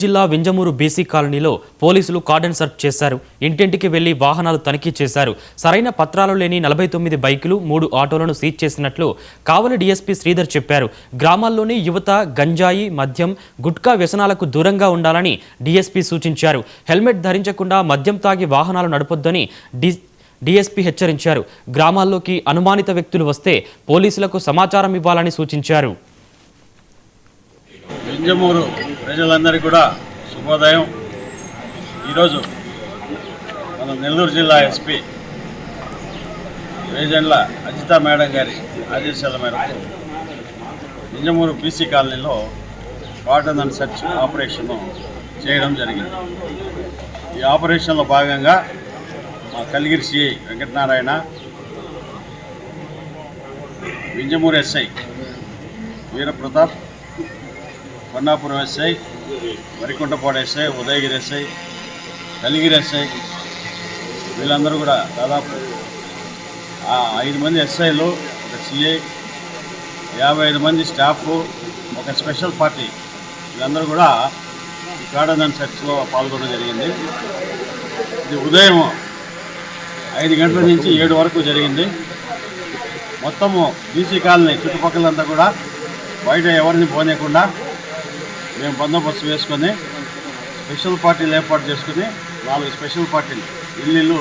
జిల్లా వింజమూరు బీసీ కాలనీలో పోలీసులు కార్డన్ సెర్చ్ చేశారు. ఇంటింటికి వెళ్లి వాహనాలు తనిఖీ చేశారు. సరైన పత్రాలు లేని 49 బైకులు 3 ఆటోలను సీజ్ చేసినట్లు కావలి డీఎస్పీ శ్రీధర్ చెప్పారు. గ్రామాల్లోని యువత గంజాయి, మద్యం, గుట్కా వ్యసనాలకు దూరంగా ఉండాలని డీఎస్పీ సూచించారు. హెల్మెట్ ధరించకుండా మద్యం తాగి వాహనాలు నడపొద్దని డీఎస్పీ హెచ్చరించారు. గ్రామాల్లోకి అనుమానిత వ్యక్తులు వస్తే పోలీసులకు సమాచారం ఇవ్వాలని సూచించారు. వింజమూరు ప్రజలందరికీ కూడా శుభోదయం. ఈరోజు మన నెల్లూరు జిల్లా ఎస్పీ వేజెండ్ల అజితా మేడం గారి ఆదేశాల మేరకు వింజమూరు బీసీ కాలనీలో కార్డన్ అండ్ సెర్చ్ ఆపరేషన్ చేయడం జరిగింది. ఈ ఆపరేషన్లో భాగంగా మా Kaligiri CI Venkatanarayana, Vinjamuru SI Veeraprathap, Kondapuram SI, Varikuntapadu SI, Udayagiri SI, Kaligiri SI వీళ్ళందరూ కూడా దాదాపు 5 మంది ఎస్ఐలు, ఒక సిఐ, 55 మంది స్టాఫ్, ఒక స్పెషల్ పార్టీ వీళ్ళందరూ కూడా ఈ కార్డన్ అండ్ సెర్చ్లో పాల్గొనడం జరిగింది. ఇది ఉదయం 5 గంటల నుంచి 7 వరకు జరిగింది. మొత్తము బీసీ కాలనీ చుట్టుపక్కలంతా కూడా బయట ఎవరిని పోనీయకుండా మేము బందోబస్తు వేసుకొని స్పెషల్ పార్టీలు ఏర్పాటు చేసుకుని 4 స్పెషల్ పార్టీలు ఇల్లు